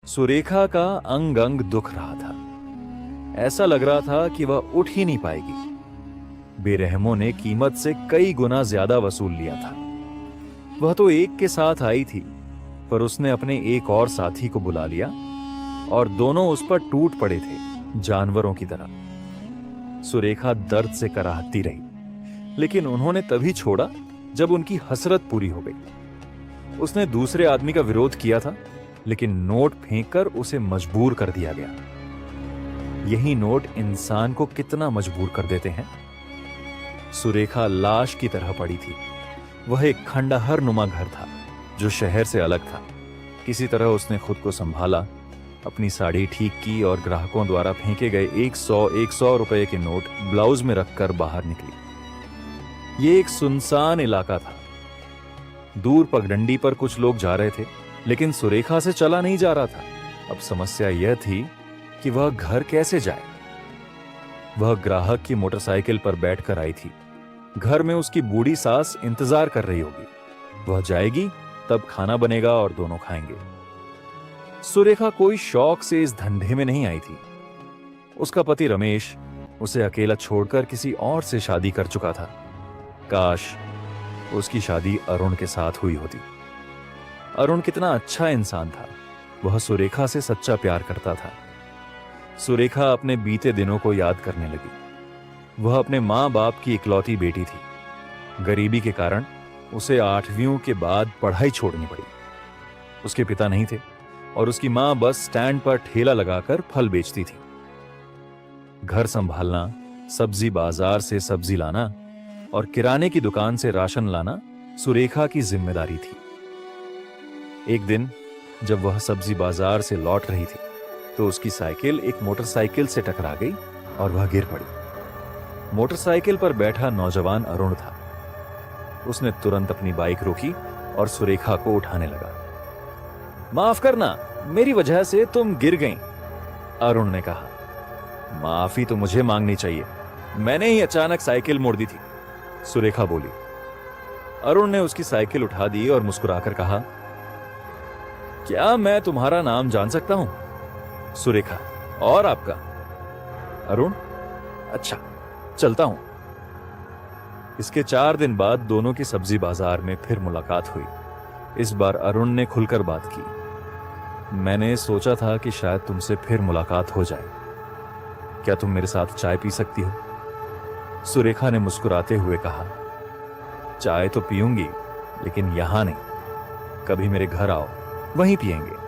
सुरेखा का अंग अंग दुख रहा था। ऐसा लग रहा था कि वह उठ ही नहीं पाएगी। बेरहमों ने कीमत से कई गुना ज्यादा वसूल लिया था। वह तो एक के साथ आई थी, पर उसने अपने एक और साथी को बुला लिया और दोनों उस पर टूट पड़े थे, जानवरों की तरह। सुरेखा दर्द से कराहती रही, लेकिन उन्होंने तभी छोड़ा जब उनकी हसरत पूरी हो गई। उसने दूसरे आदमी का विरोध किया था, लेकिन नोट फेंककर उसे मजबूर कर दिया गया। यही नोट इंसान को कितना मजबूर कर देते हैं। सुरेखा लाश की तरह पड़ी थी। वह एक खंडहर नुमा घर था जो शहर से अलग था। किसी तरह उसने खुद को संभाला, अपनी साड़ी ठीक की और ग्राहकों द्वारा फेंके गए 100 रुपए के नोट ब्लाउज में रखकर बाहर निकली। ये एक सुनसान इलाका था। दूर पगडंडी पर कुछ लोग जा रहे थे, लेकिन सुरेखा से चला नहीं जा रहा था। अब समस्या यह थी कि वह घर कैसे जाए। वह ग्राहक की मोटरसाइकिल पर बैठकर आई थी। घर में उसकी बूढ़ी सास इंतजार कर रही होगी। वह जाएगी, तब खाना बनेगा और दोनों खाएंगे। सुरेखा कोई शौक से इस धंधे में नहीं आई थी। उसका पति रमेश उसे अकेला छोड़कर किसी और से शादी कर चुका था। काश उसकी शादी अरुण के साथ हुई होती। अरुण कितना अच्छा इंसान था। वह सुरेखा से सच्चा प्यार करता था। सुरेखा अपने बीते दिनों को याद करने लगी। वह अपने मां बाप की इकलौती बेटी थी। गरीबी के कारण उसे 8वीं के बाद पढ़ाई छोड़नी पड़ी। उसके पिता नहीं थे और उसकी मां बस स्टैंड पर ठेला लगाकर फल बेचती थी। घर संभालना, सब्जी बाजार से सब्जी लाना और किराने की दुकान से राशन लाना सुरेखा की जिम्मेदारी थी। एक दिन जब वह सब्जी बाजार से लौट रही थी, तो उसकी साइकिल एक मोटरसाइकिल से टकरा गई और वह गिर पड़ी। मोटरसाइकिल पर बैठा नौजवान अरुण था। उसने तुरंत अपनी बाइक रोकी और सुरेखा को उठाने लगा। माफ करना, मेरी वजह से तुम गिर गईं, अरुण ने कहा। माफी तो मुझे मांगनी चाहिए, मैंने ही अचानक साइकिल मोड़ दी थी, सुरेखा बोली। अरुण ने उसकी साइकिल उठा दी और मुस्कुराकर कहा, क्या मैं तुम्हारा नाम जान सकता हूं? सुरेखा, और आपका? अरुण, अच्छा, चलता हूं। इसके 4 दिन बाद दोनों की सब्जी बाजार में फिर मुलाकात हुई। इस बार अरुण ने खुलकर बात की। मैंने सोचा था कि शायद तुमसे फिर मुलाकात हो जाए। क्या तुम मेरे साथ चाय पी सकती हो? सुरेखा ने मुस्कुराते हुए कहा, चाय तो पीऊंगी, लेकिन यहां नहीं। कभी मेरे घर आओ, वहीं पिएंगे।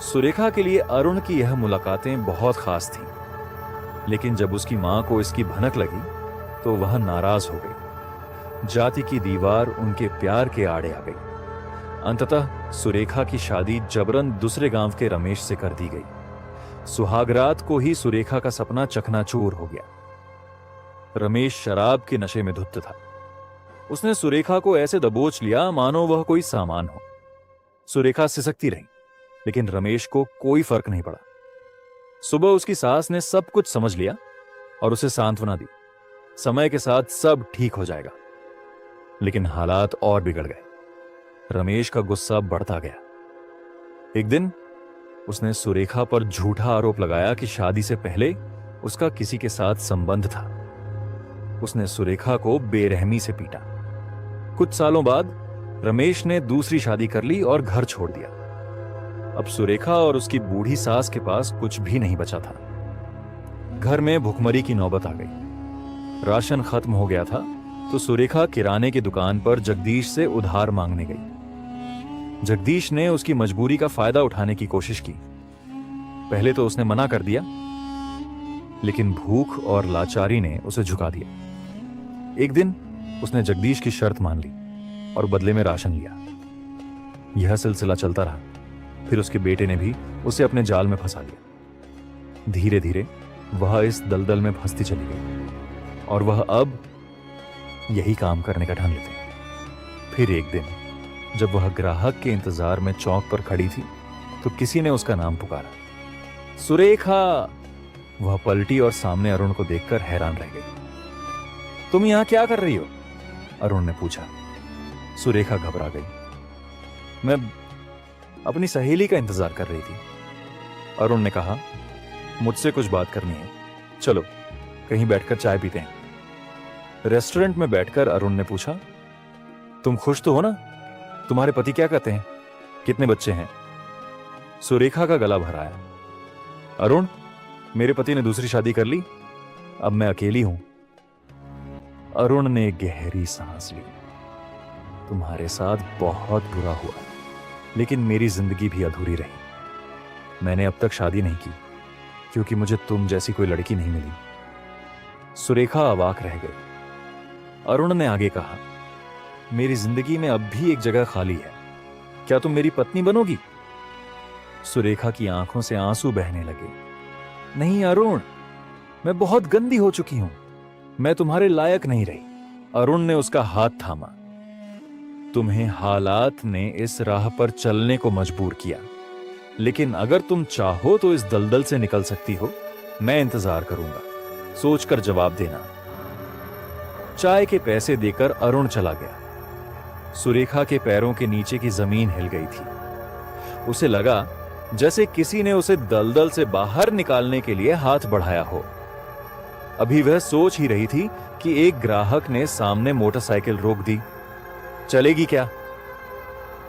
सुरेखा के लिए अरुण की यह मुलाकातें बहुत खास थीं, लेकिन जब उसकी मां को इसकी भनक लगी तो वह नाराज हो गई। जाति की दीवार उनके प्यार के आड़े आ गई। अंततः सुरेखा की शादी जबरन दूसरे गांव के रमेश से कर दी गई। सुहागरात को ही सुरेखा का सपना चकनाचूर हो गया। रमेश शराब के नशे में धुत था। उसने सुरेखा को ऐसे दबोच लिया मानो वह कोई सामान हो। सुरेखा सिसकती रही, लेकिन रमेश को कोई फर्क नहीं पड़ा। सुबह उसकी सास ने सब कुछ समझ लिया और उसे सांत्वना दी। समय के साथ सब ठीक हो जाएगा। लेकिन हालात और बिगड़ गए। रमेश का गुस्सा बढ़ता गया। एक दिन उसने सुरेखा पर झूठा आरोप लगाया कि शादी से पहले उसका किसी के साथ संबंध था। उसने सुरेखा को बेरहमी से पीटा। कुछ सालों बाद रमेश ने दूसरी शादी कर ली और घर छोड़ दिया। अब सुरेखा और उसकी बूढ़ी सास के पास कुछ भी नहीं बचा था। घर में भुखमरी की नौबत आ गई। राशन खत्म हो गया था तो सुरेखा किराने की दुकान पर जगदीश से उधार मांगने गई। जगदीश ने उसकी मजबूरी का फायदा उठाने की कोशिश की। पहले तो उसने मना कर दिया, लेकिन भूख और लाचारी ने उसे झुका दिया। एक दिन उसने जगदीश की शर्त मान ली और बदले में राशन लिया। यह सिलसिला चलता रहा। फिर उसके बेटे ने भी उसे अपने जाल में फंसा लिया। धीरे धीरे वह इस दलदल में फंसती चली गई और वह अब यही काम करने का ठान लेते। फिर एक दिन जब वह ग्राहक के इंतजार में चौक पर खड़ी थी तो किसी ने उसका नाम पुकारा, सुरेखा। वह पलटी और सामने अरुण को देखकर हैरान रह गई। तुम यहां क्या कर रही हो? अरुण ने पूछा। सुरेखा घबरा गई। अपनी सहेली का इंतजार कर रही थी। अरुण ने कहा, मुझसे कुछ बात करनी है, चलो कहीं बैठकर चाय पीते हैं। रेस्टोरेंट में बैठकर अरुण ने पूछा, तुम खुश तो हो ना? तुम्हारे पति क्या कहते हैं? कितने बच्चे हैं? सुरेखा का गला भर आया। अरुण, मेरे पति ने दूसरी शादी कर ली, अब मैं अकेली हूं। अरुण ने गहरी सांस ली। तुम्हारे साथ बहुत बुरा हुआ, लेकिन मेरी जिंदगी भी अधूरी रही। मैंने अब तक शादी नहीं की क्योंकि मुझे तुम जैसी कोई लड़की नहीं मिली। सुरेखा अवाक रह गई। अरुण ने आगे कहा, मेरी जिंदगी में अब भी एक जगह खाली है, क्या तुम मेरी पत्नी बनोगी? सुरेखा की आंखों से आंसू बहने लगे। नहीं अरुण, मैं बहुत गंदी हो चुकी हूं, मैं तुम्हारे लायक नहीं रही। अरुण ने उसका हाथ थामा। तुम्हें हालात ने इस राह पर चलने को मजबूर किया, लेकिन अगर तुम चाहो तो इस दलदल से निकल सकती हो। मैं इंतजार करूंगा, सोचकर जवाब देना। चाय के पैसे देकर अरुण चला गया। सुरेखा के पैरों के नीचे की जमीन हिल गई थी। उसे लगा जैसे किसी ने उसे दलदल से बाहर निकालने के लिए हाथ बढ़ाया हो। अभी वह सोच ही रही थी कि एक ग्राहक ने सामने मोटरसाइकिल रोक दी। चलेगी क्या?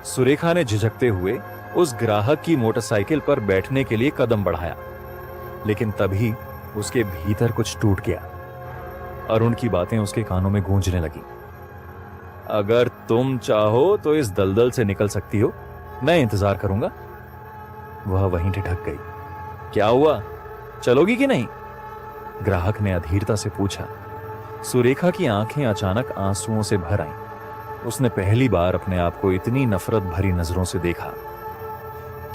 सुरेखा ने झिझकते हुए उस ग्राहक की मोटरसाइकिल पर बैठने के लिए कदम बढ़ाया, लेकिन तभी उसके भीतर कुछ टूट गया। अरुण की बातें उसके कानों में गूंजने लगी। अगर तुम चाहो तो इस दलदल से निकल सकती हो, मैं इंतजार करूंगा। वह वहीं ठिठक गई। क्या हुआ, चलोगी कि नहीं? ग्राहक ने अधीरता से पूछा। सुरेखा की आंखें अचानक आंसुओं से भर आईं। उसने पहली बार अपने आप को इतनी नफरत भरी नजरों से देखा।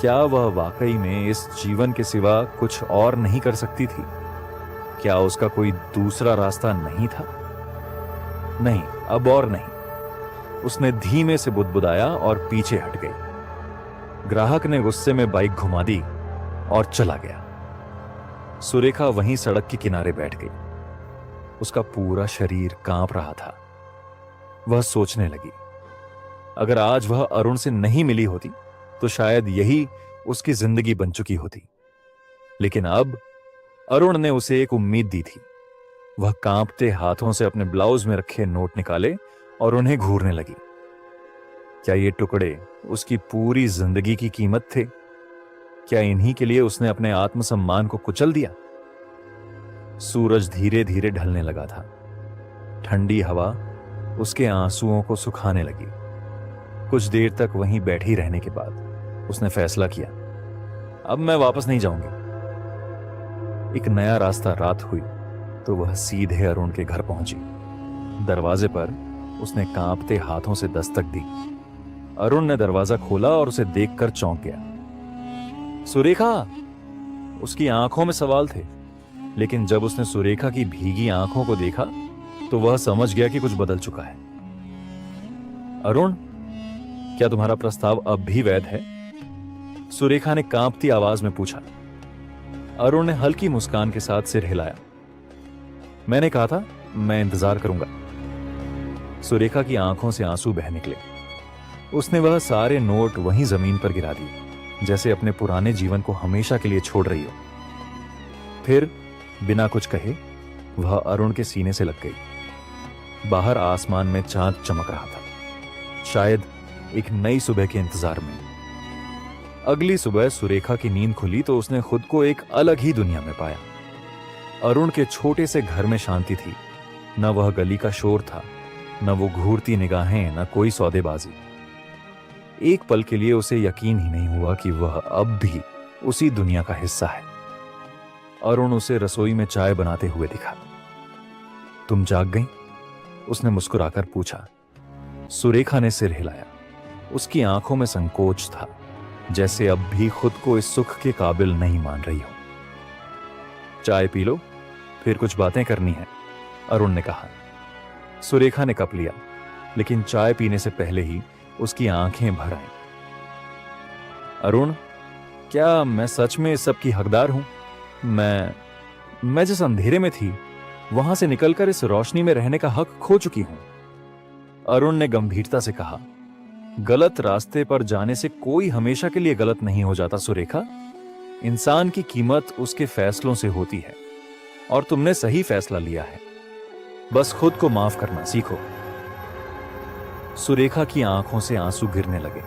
क्या वह वाकई में इस जीवन के सिवा कुछ और नहीं कर सकती थी? क्या उसका कोई दूसरा रास्ता नहीं था? नहीं, अब और नहीं। उसने धीमे से बुदबुदाया और पीछे हट गई। ग्राहक ने गुस्से में बाइक घुमा दी और चला गया। सुरेखा वहीं सड़क के किनारे बैठ गई। उसका पूरा शरीर कांप रहा था। वह सोचने लगी, अगर आज वह अरुण से नहीं मिली होती तो शायद यही उसकी जिंदगी बन चुकी होती। लेकिन अब अरुण ने उसे एक उम्मीद दी थी। वह कांपते हाथों से अपने ब्लाउज में रखे नोट निकाले और उन्हें घूरने लगी। क्या ये टुकड़े उसकी पूरी जिंदगी की कीमत थे? क्या इन्हीं के लिए उसने अपने आत्मसम्मान को कुचल दिया? सूरज धीरे धीरे ढलने लगा था। ठंडी हवा उसके आंसुओं को सुखाने लगी। कुछ देर तक वहीं बैठी रहने के बाद उसने फैसला किया, अब मैं वापस नहीं जाऊंगी। एक नया रास्ता रात हुई तो वह सीधे अरुण के घर पहुंची। दरवाजे पर उसने कांपते हाथों से दस्तक दी। अरुण ने दरवाजा खोला और उसे देखकर चौंक गया। सुरेखा! उसकी आंखों में सवाल थे, लेकिन जब उसने सुरेखा की भीगी आंखों को देखा तो वह समझ गया कि कुछ बदल चुका है। अरुण, क्या तुम्हारा प्रस्ताव अब भी वैध है? सुरेखा ने कांपती आवाज में पूछा। अरुण ने हल्की मुस्कान के साथ सिर हिलाया। मैंने कहा था, मैं इंतजार करूंगा। सुरेखा की आंखों से आंसू बह निकले। उसने वह सारे नोट वहीं जमीन पर गिरा दिए, जैसे अपने पुराने जीवन को हमेशा के लिए छोड़ रही हो। फिर बिना कुछ कहे वह अरुण के सीने से लग गई। बाहर आसमान में चांद चमक रहा था, शायद एक नई सुबह के इंतजार में। अगली सुबह सुरेखा की नींद खुली तो उसने खुद को एक अलग ही दुनिया में पाया। अरुण के छोटे से घर में शांति थी। न वह गली का शोर था, न वो घूरती निगाहें, न कोई सौदेबाजी। एक पल के लिए उसे यकीन ही नहीं हुआ कि वह अब भी उसी दुनिया का हिस्सा है। अरुण उसे रसोई में चाय बनाते हुए दिखा। तुम जाग गई? उसने मुस्कुराकर पूछा। सुरेखा ने सिर हिलाया। उसकी आंखों में संकोच था, जैसे अब भी खुद को इस सुख के काबिल नहीं मान रही हो। चाय पी लो, फिर कुछ बातें करनी है, अरुण ने कहा। सुरेखा ने कप लिया, लेकिन चाय पीने से पहले ही उसकी आंखें भर आईं। अरुण, क्या मैं सच में इस सब की हकदार हूं? मैं जिस अंधेरे में थी वहां से निकलकर इस रोशनी में रहने का हक खो चुकी हूं। अरुण ने गंभीरता से कहा। गलत रास्ते पर जाने से कोई हमेशा के लिए गलत नहीं हो जाता सुरेखा। इंसान की कीमत उसके फैसलों से होती है, और तुमने सही फैसला लिया है। बस खुद को माफ करना सीखो। सुरेखा की आंखों से आंसू गिरने लगे।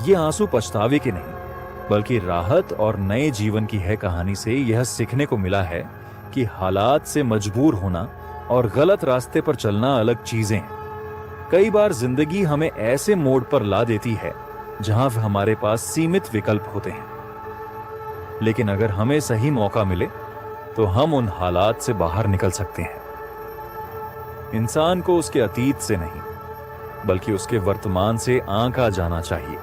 ये आंसू पछतावे के नहीं, बल्कि राहत और नए जीवन की है कहानी से यह सीखने को मिला है कि हालात से मजबूर होना और गलत रास्ते पर चलना अलग चीजें हैं। कई बार जिंदगी हमें ऐसे मोड़ पर ला देती है जहां हमारे पास सीमित विकल्प होते हैं, लेकिन अगर हमें सही मौका मिले तो हम उन हालात से बाहर निकल सकते हैं। इंसान को उसके अतीत से नहीं, बल्कि उसके वर्तमान से आंका जाना चाहिए।